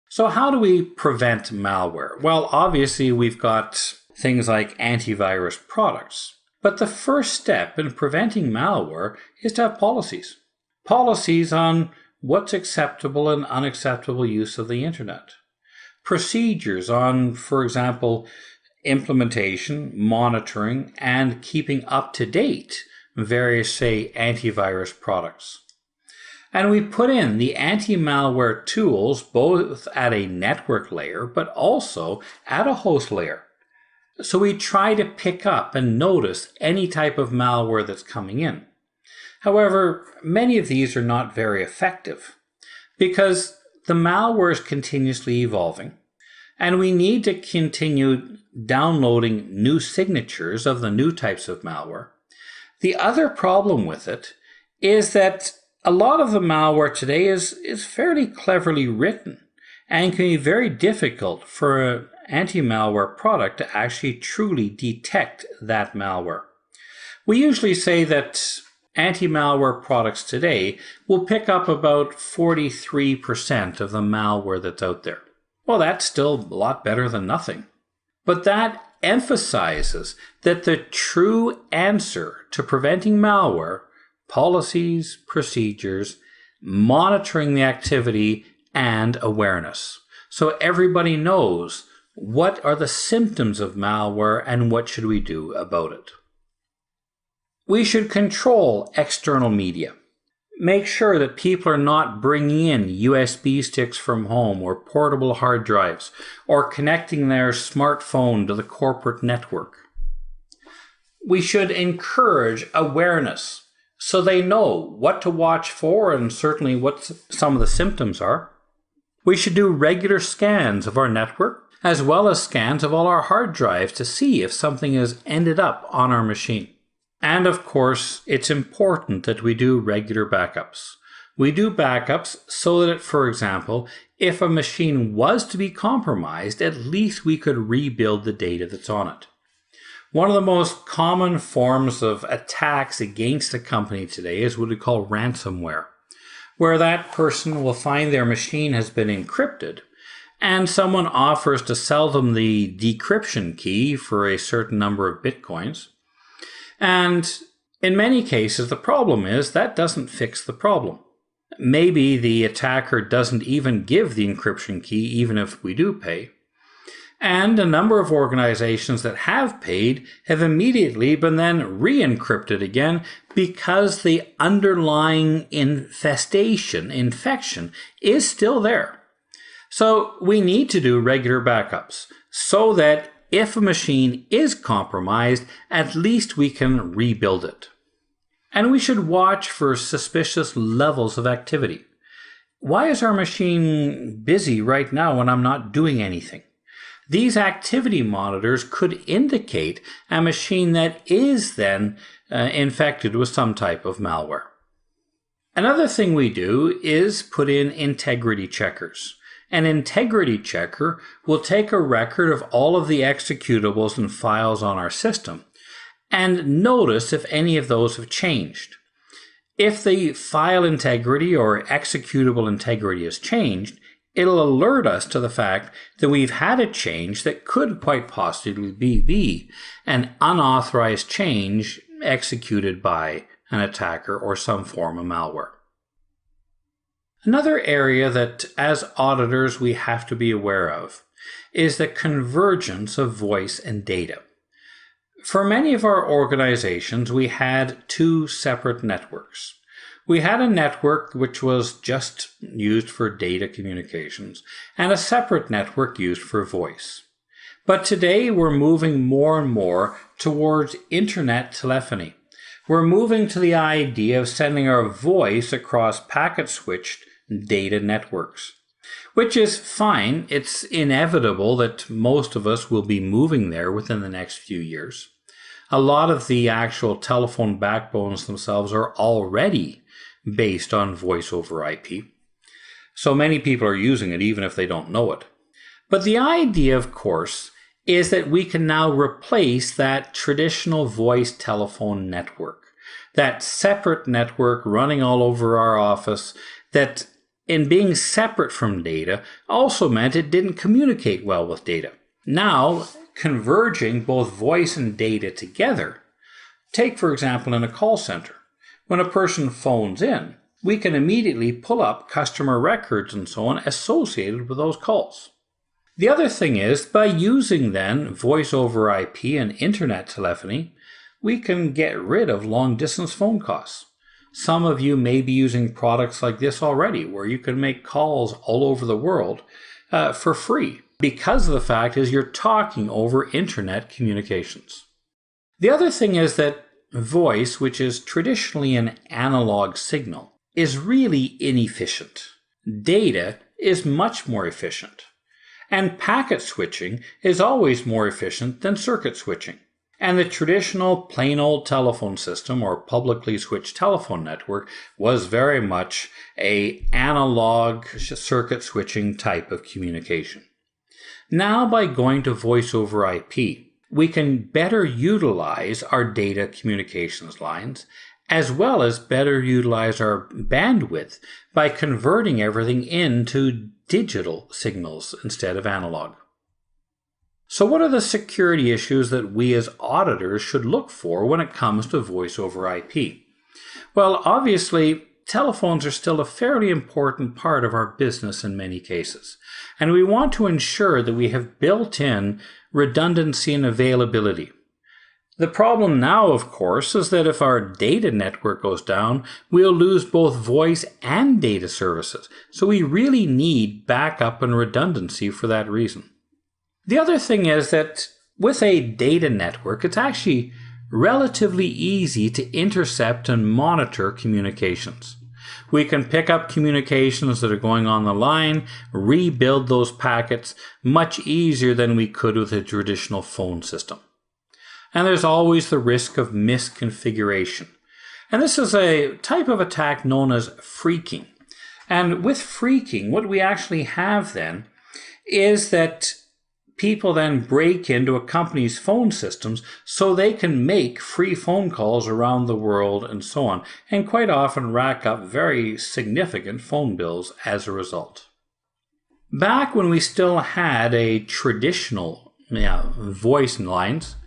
So how do we prevent malware? Well, obviously we've got things like antivirus products. But the first step in preventing malware is to have policies. Policies on what's acceptable and unacceptable use of the internet. Procedures on, for example, implementation, monitoring, and keeping up to date various, say, antivirus products. And we put in the anti-malware tools both at a network layer, but also at a host layer. So we try to pick up and notice any type of malware that's coming in. However, many of these are not very effective because the malware is continuously evolving, and we need to continue downloading new signatures of the new types of malware. The other problem with it is that a lot of the malware today is fairly cleverly written and can be very difficult for an anti-malware product to actually truly detect that malware. We usually say that anti-malware products today will pick up about 43% of the malware that's out there. Well, that's still a lot better than nothing. But that emphasizes that the true answer to preventing malware, policies, procedures, monitoring the activity, and awareness. So everybody knows what are the symptoms of malware and what should we do about it. We should control external media. Make sure that people are not bringing in USB sticks from home or portable hard drives or connecting their smartphone to the corporate network. We should encourage awareness so they know what to watch for and certainly what some of the symptoms are. We should do regular scans of our network as well as scans of all our hard drives to see if something has ended up on our machine. And of course, it's important that we do regular backups. We do backups so that, for example, if a machine was to be compromised, at least we could rebuild the data that's on it. One of the most common forms of attacks against a company today is what we call ransomware, where that person will find their machine has been encrypted and someone offers to sell them the decryption key for a certain number of bitcoins. And in many cases, the problem is that doesn't fix the problem. Maybe the attacker doesn't even give the encryption key, even if we do pay. And a number of organizations that have paid have immediately been then re-encrypted again because the underlying infection is still there. So we need to do regular backups so that if a machine is compromised, at least we can rebuild it. And we should watch for suspicious levels of activity. Why is our machine busy right now when I'm not doing anything? These activity monitors could indicate a machine that is then infected with some type of malware. Another thing we do is put in integrity checkers. An integrity checker will take a record of all of the executables and files on our system and notice if any of those have changed. If the file integrity or executable integrity has changed, it'll alert us to the fact that we've had a change that could quite possibly be an unauthorized change executed by an attacker or some form of malware. Another area that as auditors we have to be aware of is the convergence of voice and data. For many of our organizations, we had two separate networks. We had a network which was just used for data communications and a separate network used for voice. But today we're moving more and more towards internet telephony. We're moving to the idea of sending our voice across packet-switched data networks, which is fine. It's inevitable that most of us will be moving there within the next few years. A lot of the actual telephone backbones themselves are already based on voice over IP. So many people are using it even if they don't know it. But the idea, of course, is that we can now replace that traditional voice telephone network, that separate network running all over our office that in being separate from data also meant it didn't communicate well with data. Now, converging both voice and data together, take for example in a call center. When a person phones in, we can immediately pull up customer records and so on associated with those calls. The other thing is, by using then voice over IP and internet telephony, we can get rid of long-distance phone costs. Some of you may be using products like this already, where you can make calls all over the world for free, because of the fact is you're talking over internet communications. The other thing is that voice, which is traditionally an analog signal, is really inefficient. Data is much more efficient. And packet switching is always more efficient than circuit switching. And the traditional plain old telephone system or publicly switched telephone network was very much an analog circuit switching type of communication. Now, by going to voice over IP, we can better utilize our data communications lines, as well as better utilize our bandwidth by converting everything into digital signals instead of analog. So what are the security issues that we as auditors should look for when it comes to voice over IP? Well, obviously, telephones are still a fairly important part of our business in many cases, and we want to ensure that we have built-in redundancy and availability. The problem now, of course, is that if our data network goes down, we'll lose both voice and data services, so we really need backup and redundancy for that reason. The other thing is that with a data network, it's actually relatively easy to intercept and monitor communications. We can pick up communications that are going on the line, rebuild those packets much easier than we could with a traditional phone system. And there's always the risk of misconfiguration. And this is a type of attack known as phreaking. And with phreaking, what we actually have then is that people then break into a company's phone systems so they can make free phone calls around the world and so on, and quite often rack up very significant phone bills as a result. Back when we still had a traditional voice lines,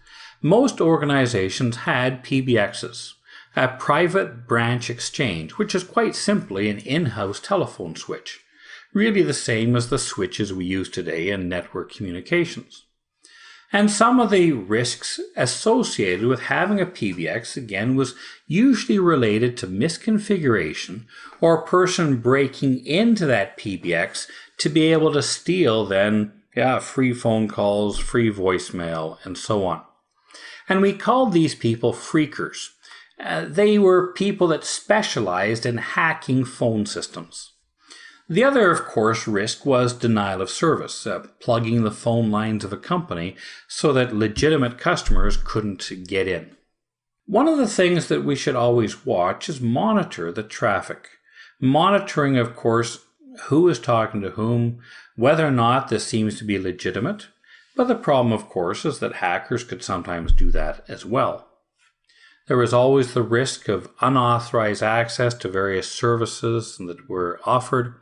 most organizations had PBXs, a private branch exchange, which is quite simply an in-house telephone switch. Really the same as the switches we use today in network communications. And some of the risks associated with having a PBX, again, was usually related to misconfiguration or a person breaking into that PBX to be able to steal then free phone calls, free voicemail, and so on. And we called these people phreakers. They were people that specialized in hacking phone systems. The other, of course, risk was denial of service, plugging the phone lines of a company so that legitimate customers couldn't get in. One of the things that we should always watch is monitor the traffic. Monitoring, of course, who is talking to whom, whether or not this seems to be legitimate. But the problem, of course, is that hackers could sometimes do that as well. There was always the risk of unauthorized access to various services that were offered,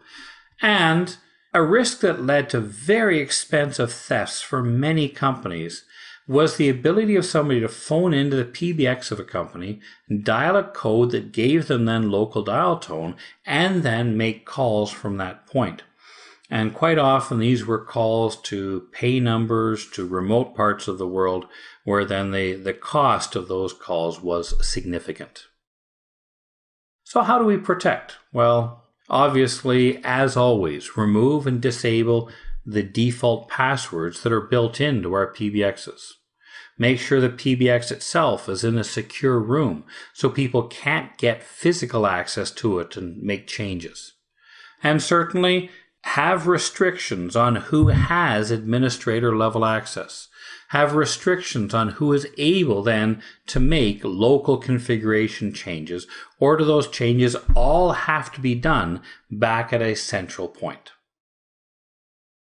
and a risk that led to very expensive thefts for many companies was the ability of somebody to phone into the PBX of a company, dial a code that gave them then local dial tone, and then make calls from that point. And quite often these were calls to pay numbers to remote parts of the world where then the cost of those calls was significant. So how do we protect? Well, obviously, as always, remove and disable the default passwords that are built into our PBXs. Make sure the PBX itself is in a secure room so people can't get physical access to it and make changes. And certainly, have restrictions on who has administrator level access. Have restrictions on who is able then to make local configuration changes, or do those changes all have to be done back at a central point.